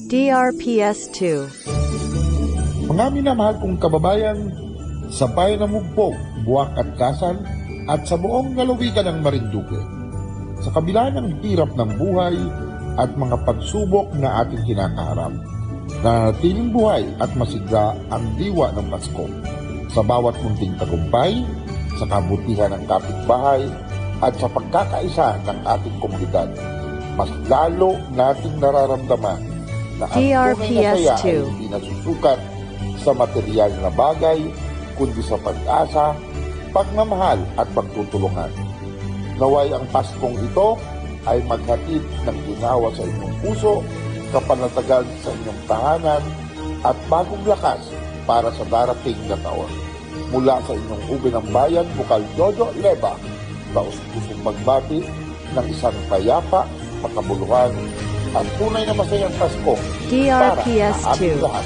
DRPS2. Mga minamahal kong kababayan, sa bayan ng Mugpog, Buwak at Kasan, at sa buong lalawigan ng Marinduque, sa kabila ng hirap ng buhay at mga pagsubok na ating kinakaharap, nanatiling buhay at masigla ang diwa ng Pasko. Sa bawat munting tagumpay, sa kabutihan ng kapitbahay, at sa pagkakaisa ng ating komunidad, mas lalo nating nararamdaman na ang tunay na saya DRPS2. ay hindi nasusukat sa material na bagay, kundi sa pag-asa, pagmamahal at pagtutulungan. Naway ang Paskong ito ay maghatid ng ginawa sa inyong puso, kapanatagan sa inyong tahanan, at bagong lakas para sa darating na taon. Mula sa inyong ube ng bayan, Bukal Jojo Leba, taos-pusong pagbati ng isang payapa, makabuluhan, at tunay na masayang Pasko para sa DRPS2. ating lahat.